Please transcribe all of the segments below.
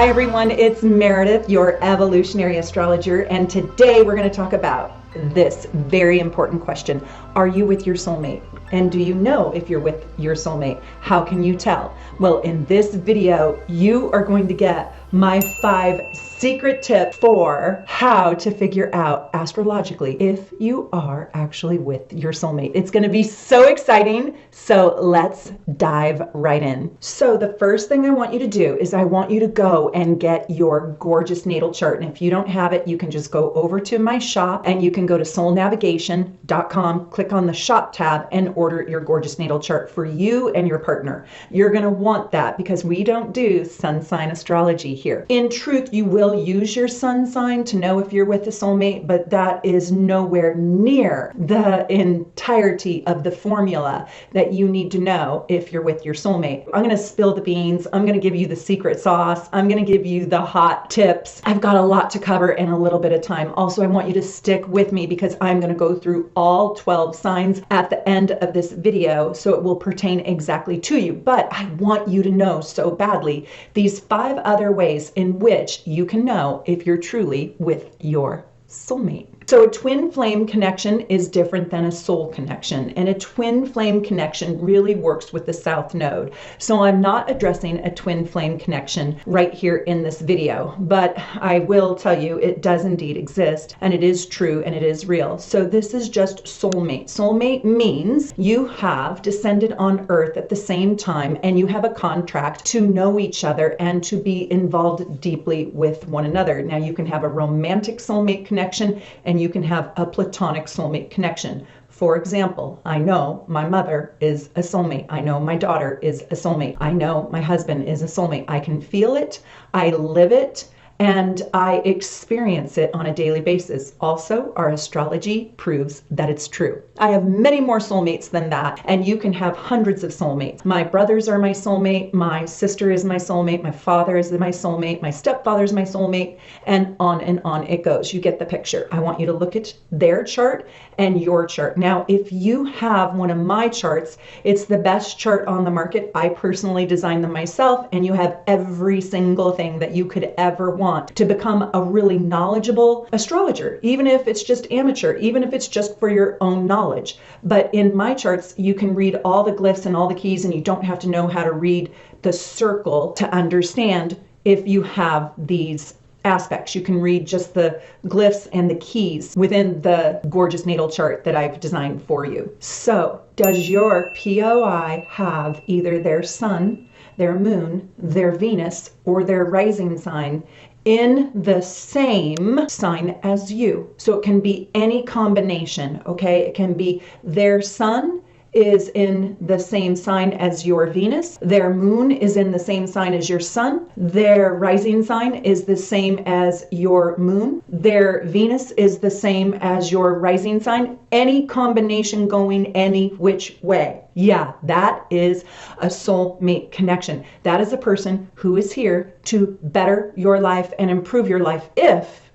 Hi everyone, it's Meredith, your evolutionary astrologer, and today we're going to talk about this very important question. Are you with your soulmate? And do you know if you're with your soulmate? How can you tell? Well, in this video, you are going to get my 5 secret tips for how to figure out astrologically if you are actually with your soulmate. It's going to be so exciting. So let's dive right in. So the first thing I want you to do is I want you to go and get your gorgeous natal chart. And if you don't have it, you can just go over to my shop and you can go to soulnavigation.com, click on the shop tab and order your gorgeous natal chart for you and your partner. You're going to want that because we don't do sun sign astrology here. In truth, you will use your sun sign to know if you're with a soulmate, but that is nowhere near the entirety of the formula that you need to know if you're with your soulmate. I'm going to spill the beans. I'm going to give you the secret sauce. I'm going to give you the hot tips. I've got a lot to cover in a little bit of time. Also, I want you to stick with me because I'm going to go through all 12 signs at the end of this video, so it will pertain exactly to you. But I want you to know so badly these 5 other ways in which you can know if you're truly with your soulmate. So a twin flame connection is different than a soul connection, and a twin flame connection really works with the south node. So I'm not addressing a twin flame connection right here in this video, but I will tell you it does indeed exist, and it is true and it is real. So this is just soulmate. Soulmate means you have descended on earth at the same time and you have a contract to know each other and to be involved deeply with one another. Now you can have a romantic soulmate connection and you can have a platonic soulmate connection. For example, I know my mother is a soulmate. I know my daughter is a soulmate. I know my husband is a soulmate. I can feel it, I live it, and I experience it on a daily basis. Also, our astrology proves that it's true. I have many more soulmates than that, and you can have hundreds of soulmates. My brothers are my soulmate, my sister is my soulmate, my father is my soulmate, my stepfather is my soulmate, and on it goes. You get the picture. I want you to look at their chart and your chart. Now, if you have one of my charts, it's the best chart on the market. I personally designed them myself, and you have every single thing that you could ever want to become a really knowledgeable astrologer, even if it's just amateur, even if it's just for your own knowledge. But in my charts, you can read all the glyphs and all the keys, and you don't have to know how to read the circle to understand if you have these aspects. You can read just the glyphs and the keys within the gorgeous natal chart that I've designed for you. So, does your POI have either their sun, their moon, their Venus, or their rising sign in the same sign as you? So it can be any combination, okay? It can be their sun is in the same sign as your Venus, their moon is in the same sign as your sun, their rising sign is the same as your moon, their Venus is the same as your rising sign, any combination going any which way. Yeah, that is a soulmate connection. That is a person who is here to better your life and improve your life if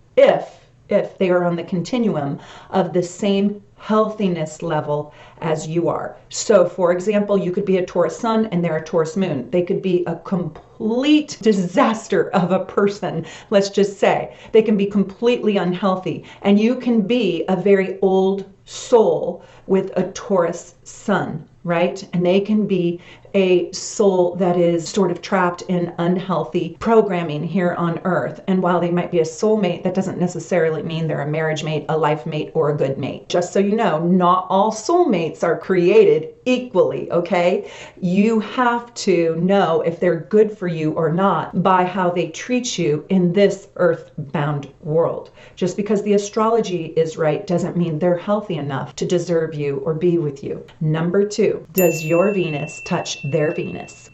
they are on the continuum of the same healthiness level as you are. So for example, you could be a Taurus sun and they're a Taurus moon. They could be a complete disaster of a person, let's just say. They can be completely unhealthy, and you can be a very old soul with a Taurus sun, right? And they can be a soul that is sort of trapped in unhealthy programming here on earth. And while they might be a soulmate, that doesn't necessarily mean they're a marriage mate, a life mate, or a good mate. Just so you know, not all soulmates are created equally, okay? You have to know if they're good for you or not by how they treat you in this earthbound world. Just because the astrology is right doesn't mean they're healthy enough to deserve you or be with you. Number 2, does your Venus touch their Venus?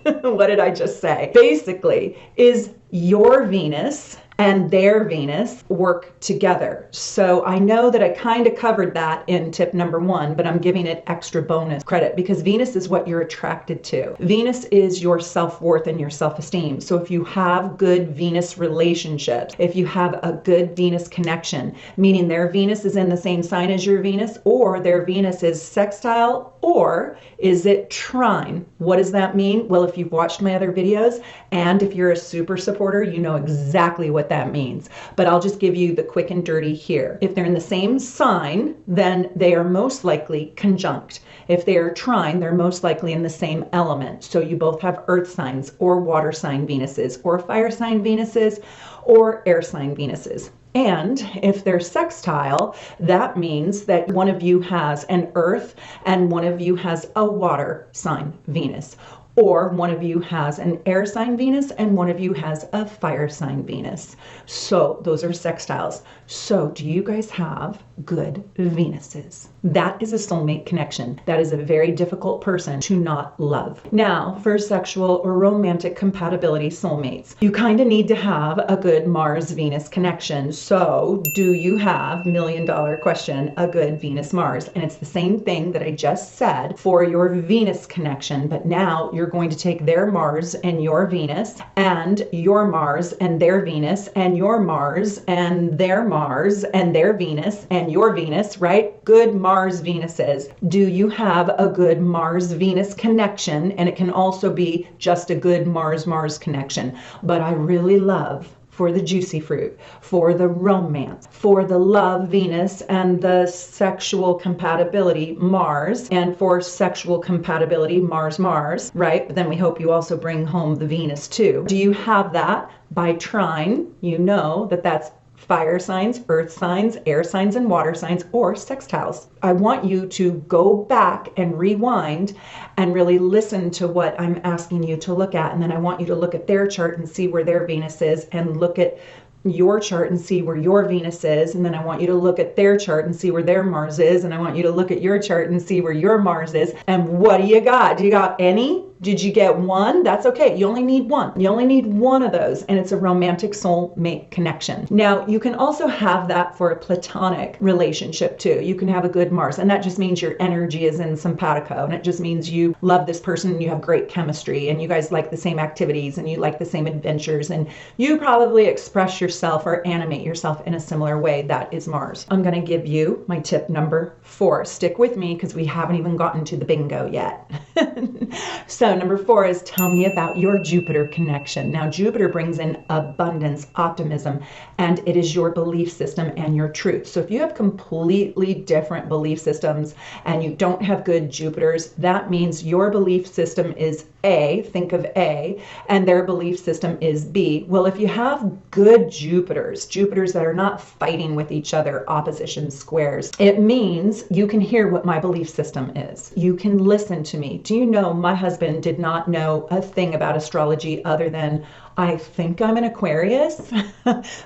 What did I just say? Basically, is your Venus and their Venus work together? So I know that I kind of covered that in tip number 1, but I'm giving it extra bonus credit because Venus is what you're attracted to. Venus is your self-worth and your self-esteem. So if you have good Venus relationships, if you have a good Venus connection, meaning their Venus is in the same sign as your Venus, or their Venus is sextile or is it trine? What does that mean? Well, if you've watched my other videos and if you're a super supporter, you know exactly what that means. But I'll just give you the quick and dirty here. If they're in the same sign, then they are most likely conjunct. If they are trine, they're most likely in the same element. So you both have earth signs or water sign Venuses or fire sign Venuses or air sign Venuses. And if they're sextile, that means that one of you has an earth and one of you has a water sign Venus. Or one of you has an air sign Venus and one of you has a fire sign Venus. So those are sextiles. So do you guys have good Venuses? That is a soulmate connection. That is a very difficult person to not love. Now, for sexual or romantic compatibility soulmates, you kind of need to have a good Mars-Venus connection. So do you have, $1,000,000 question, a good Venus-Mars? And it's the same thing that I just said for your Venus connection, but now you're going to take their Mars and your Venus and your Mars and their Venus and your Mars and their Mars and their Venus and your Venus, right? Good Mars Venuses. Do you have a good Mars Venus connection? And it can also be just a good Mars Mars connection. But I really love, for the juicy fruit, for the romance, for the love Venus and the sexual compatibility Mars, and for sexual compatibility Mars Mars, right? But then we hope you also bring home the Venus too. Do you have that by trine? You know that that's fire signs, earth signs, air signs, and water signs, or sextiles. I want you to go back and rewind and really listen to what I'm asking you to look at. And then I want you to look at their chart and see where their Venus is, and look at your chart and see where your Venus is. And then I want you to look at their chart and see where their Mars is. And I want you to look at your chart and see where your Mars is. And what do you got? Do you got any? Did you get one? That's okay. You only need one. You only need one of those, and it's a romantic soulmate connection. Now, you can also have that for a platonic relationship too. You can have a good Mars, and that just means your energy is in simpatico, and it just means you love this person and you have great chemistry, and you guys like the same activities and you like the same adventures, and you probably express yourself or animate yourself in a similar way. That is Mars. I'm going to give you my tip number 4. Stick with me because we haven't even gotten to the bingo yet. So number 4 is tell me about your Jupiter connection. Now, Jupiter brings in abundance, optimism, and it is your belief system and your truth. So if you have completely different belief systems and you don't have good Jupiters, that means your belief system is A, think of A, and their belief system is B. Well, if you have good Jupiters, Jupiters that are not fighting with each other, opposition squares, it means you can hear what my belief system is. You can listen to me. Do you know my husband did not know a thing about astrology other than I think I'm an Aquarius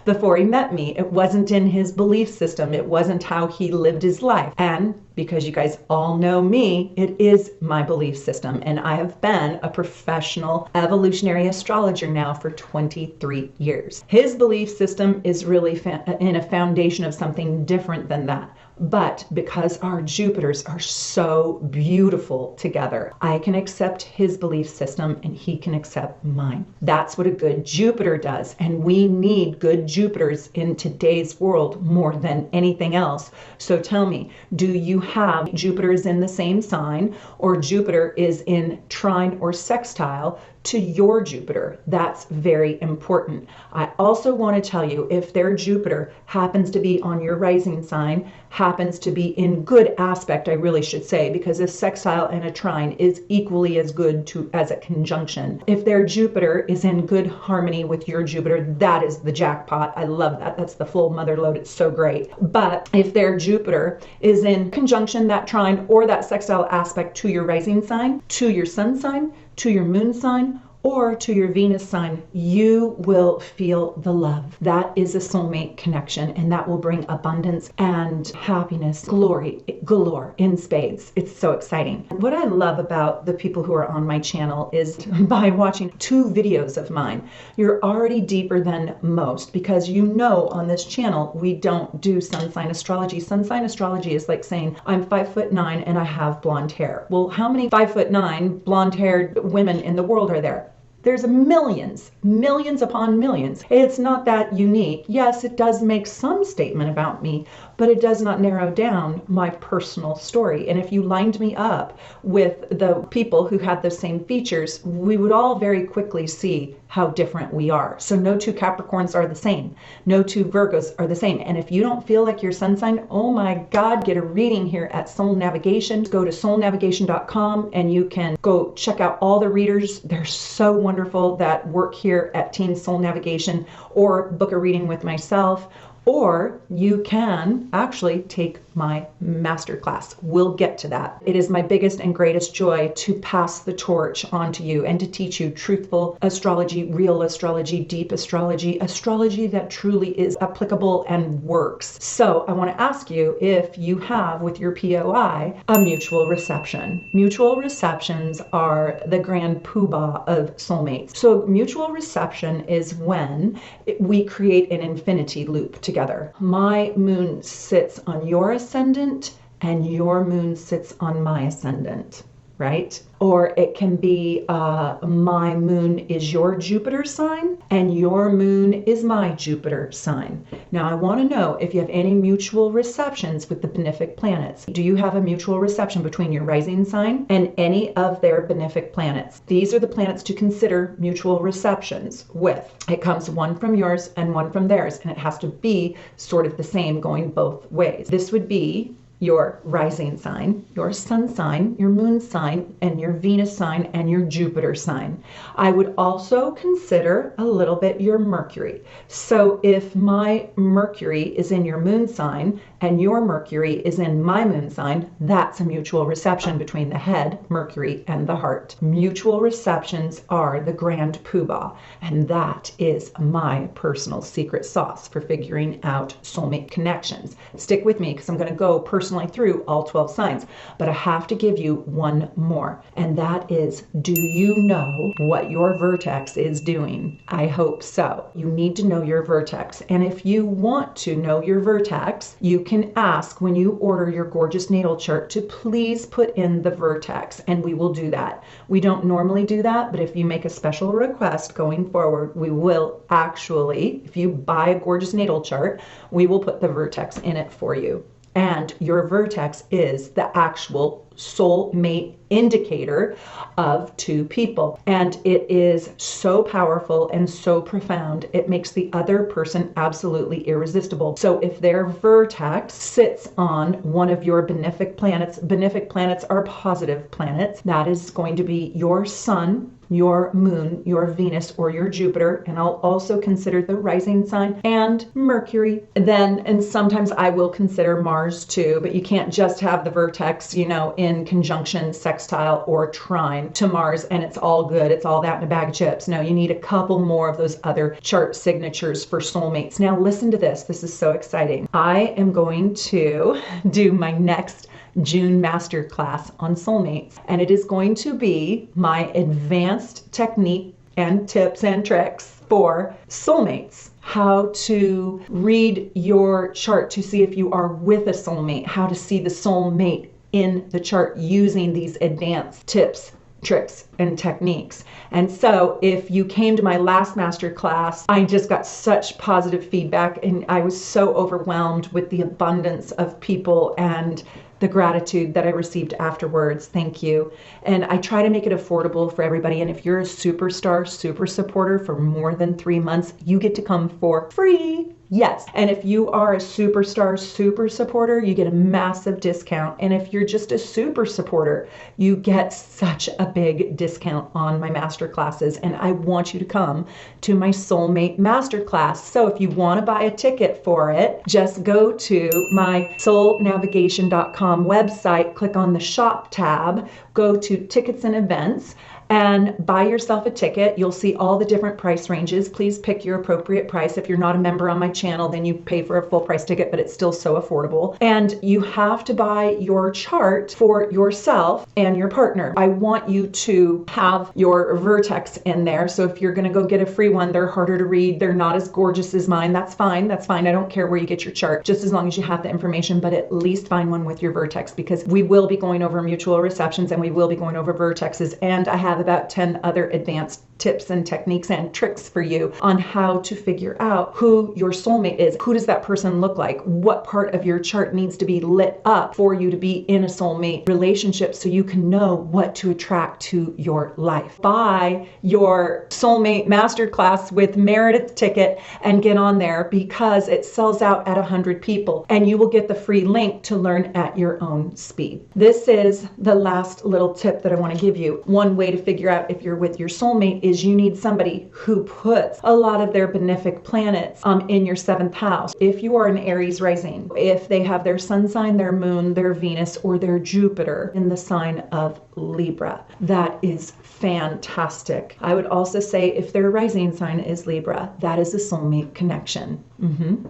before he met me. It wasn't in his belief system. It wasn't how he lived his life. And because you guys all know me, it is my belief system. And I have been a professional evolutionary astrologer now for 23 years. His belief system is really in a foundation of something different than that. But because our Jupiters are so beautiful together, I can accept his belief system and he can accept mine. That's what a good Jupiter does. And we need good Jupiters in today's world more than anything else. So tell me, do you have Jupiters in the same sign, or Jupiter is in trine or sextile to your Jupiter? That's very important. I also want to tell you, if their Jupiter happens to be on your rising sign, happens to be in good aspect, I really should say, because a sextile and a trine is equally as good as a conjunction. If their Jupiter is in good harmony with your Jupiter, that is the jackpot. I love that. That's the full mother load. It's so great. But if their Jupiter is in conjunction, that trine or that sextile aspect to your rising sign, to your sun sign, to your moon sign, or to your Venus sign, you will feel the love. That is a soulmate connection, and that will bring abundance and happiness, glory, galore in spades. It's so exciting. What I love about the people who are on my channel is by watching 2 videos of mine, you're already deeper than most, because you know on this channel we don't do sun sign astrology. Sun sign astrology is like saying I'm 5'9" and I have blonde hair. Well, how many 5'9" blonde haired women in the world are there? There's millions, millions upon millions. It's not that unique. Yes, it does make some statement about me, but it does not narrow down my personal story. And if you lined me up with the people who had those same features, we would all very quickly see how different we are. So no two Capricorns are the same. No two Virgos are the same. And if you don't feel like your sun sign, oh my God, get a reading here at Soul Navigation. Go to soulnavigation.com and you can go check out all the readers. They're so wonderful that work here at Team Soul Navigation, or book a reading with myself. Or you can actually take my masterclass. We'll get to that. It is my biggest and greatest joy to pass the torch on to you and to teach you truthful astrology, real astrology, deep astrology, astrology that truly is applicable and works. So I want to ask you if you have with your POI a mutual reception. Mutual receptions are the grand poobah of soulmates. So mutual reception is when we create an infinity loop together. My moon sits on your ascendant and your moon sits on my ascendant, right? Or it can be my moon is your Jupiter sign and your moon is my Jupiter sign. Now I want to know if you have any mutual receptions with the Benefic Planets. Do you have a mutual reception between your rising sign and any of their Benefic Planets? These are the planets to consider mutual receptions with. It comes one from yours and one from theirs, and it has to be sort of the same going both ways. This would be your rising sign, your sun sign, your moon sign, and your Venus sign, and your Jupiter sign. I would also consider a little bit your Mercury. So if my Mercury is in your moon sign and your Mercury is in my moon sign, that's a mutual reception between the head, Mercury, and the heart. Mutual receptions are the grand poobah, and that is my personal secret sauce for figuring out soulmate connections. Stick with me because I'm going to go personally through all 12 signs, but I have to give you one more, and that is, do you know what your Vertex is doing? I hope so. You need to know your Vertex, and if you want to know your Vertex, you can ask when you order your gorgeous natal chart to please put in the Vertex, and we will do that. We don't normally do that, but if you make a special request going forward, we will actually, if you buy a gorgeous natal chart, we will put the Vertex in it for you. And your Vertex is the actual soulmate indicator of two people. And it is so powerful and so profound, it makes the other person absolutely irresistible. So if their Vertex sits on one of your benefic planets are positive planets. That is going to be your sun, your moon, your Venus, or your Jupiter, and I'll also consider the rising sign and Mercury. And sometimes I will consider Mars too, but you can't just have the Vertex, in conjunction, sextile, or trine to Mars, and it's all good. It's all that in a bag of chips. No, you need a couple more of those other chart signatures for soulmates. Now listen to this. This is so exciting. I am going to do my next June masterclass on soulmates, and it is going to be my advanced technique and tips and tricks for soulmates. How to read your chart to see if you are with a soulmate, how to see the soulmate in the chart using these advanced tips, tricks, and techniques. And so if you came to my last masterclass, I just got such positive feedback, and I was so overwhelmed with the abundance of people and the gratitude that I received afterwards. Thank you. And I try to make it affordable for everybody. And if you're a superstar, super supporter for more than 3 months, you get to come for free. Yes. And if you are a superstar, super supporter, you get a massive discount. And if you're just a super supporter, you get such a big discount on my master classes. And I want you to come to my Soulmate Masterclass. So if you want to buy a ticket for it, just go to my soulnavigation.com website, click on the shop tab, go to tickets and events, and buy yourself a ticket. You'll see all the different price ranges. Please pick your appropriate price. If you're not a member on my channel, then you pay for a full price ticket, but it's still so affordable. And you have to buy your chart for yourself and your partner. I want you to have your Vertex in there. So if you're going to go get a free one, they're harder to read. They're not as gorgeous as mine. That's fine. That's fine. I don't care where you get your chart, just as long as you have the information, but at least find one with your Vertex, because we will be going over mutual receptions and we will be going over Vertexes. And I have about 10 other advanced tips and techniques and tricks for you on how to figure out who your soulmate is. Who does that person look like? What part of your chart needs to be lit up for you to be in a soulmate relationship so you can know what to attract to your life? Buy your Soulmate Masterclass with Meredith ticket and get on there, because it sells out at 100 people, and you will get the free link to learn at your own speed. This is the last little tip that I want to give you. One way to figure out if you're with your soulmate is you need somebody who puts a lot of their benefic planets in your 7th house. If you are an Aries rising, if they have their sun sign, their moon, their Venus, or their Jupiter in the sign of Libra, that is fantastic. I would also say if their rising sign is Libra, that is a soulmate connection.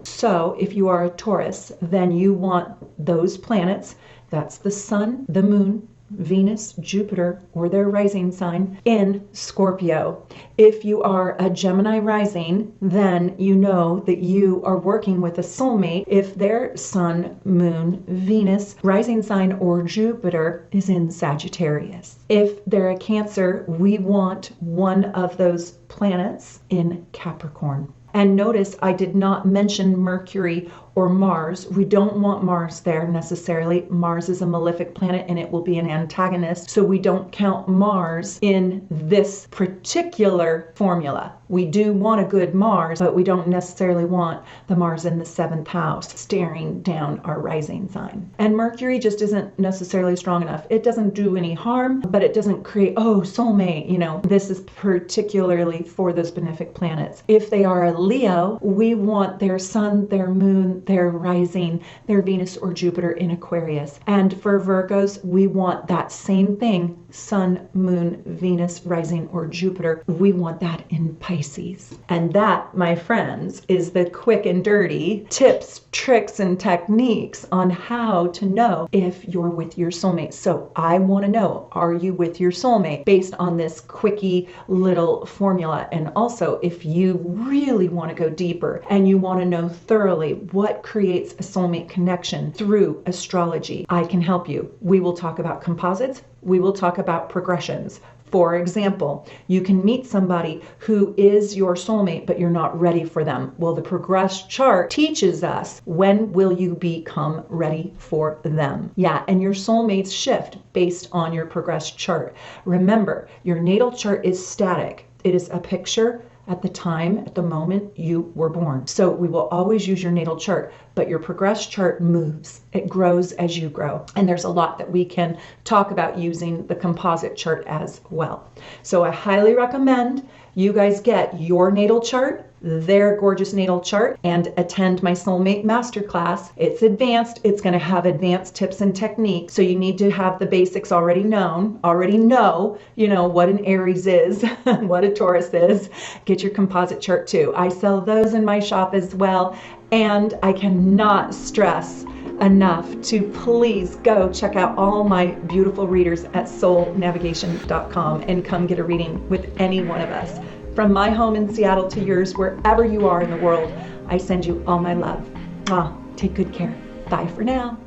So if you are a Taurus, then you want those planets, that's the sun, the moon, Venus, Jupiter, or their rising sign in Scorpio. If you are a Gemini rising, then you know that you are working with a soulmate if their sun, moon, Venus, rising sign, or Jupiter is in Sagittarius. If they're a Cancer, we want one of those planets in Capricorn. And notice I did not mention Mercury or Mars. We don't want Mars there necessarily. Mars is a malefic planet and it will be an antagonist. So we don't count Mars in this particular formula. We do want a good Mars, but we don't necessarily want the Mars in the 7th house staring down our rising sign. And Mercury just isn't necessarily strong enough. It doesn't do any harm, but it doesn't create, oh, soulmate, you know. This is particularly for those benefic planets. If they are a Leo, we want their sun, their moon, their rising, their Venus or Jupiter in Aquarius. And for Virgos, we want that same thing, sun, moon, Venus, rising, or Jupiter. We want that in Pisces. And that, my friends, is the quick and dirty tips, tricks, and techniques on how to know if you're with your soulmate. So I want to know, are you with your soulmate based on this quickie little formula? And also, if you really want to go deeper and you want to know thoroughly what creates a soulmate connection through astrology, I can help you. We will talk about composites. We will talk about progressions. For example, you can meet somebody who is your soulmate, but you're not ready for them. Well, the progress chart teaches us when will you become ready for them. Yeah, and your soulmates shift based on your progress chart. Remember, your natal chart is static. It is a picture at the time, at the moment you were born. So we will always use your natal chart, but your progress chart moves. It grows as you grow. And there's a lot that we can talk about using the composite chart as well. So I highly recommend you guys get your natal chart, their gorgeous natal chart, and attend my Soulmate Masterclass. It's advanced. It's going to have advanced tips and techniques. So you need to have the basics already know, you know, what an Aries is, what a Taurus is. Get your composite chart too. I sell those in my shop as well. And I cannot stress enough to please go check out all my beautiful readers at soulnavigation.com and come get a reading with any one of us. From my home in Seattle to yours, wherever you are in the world, I send you all my love. Take good care. Bye for now.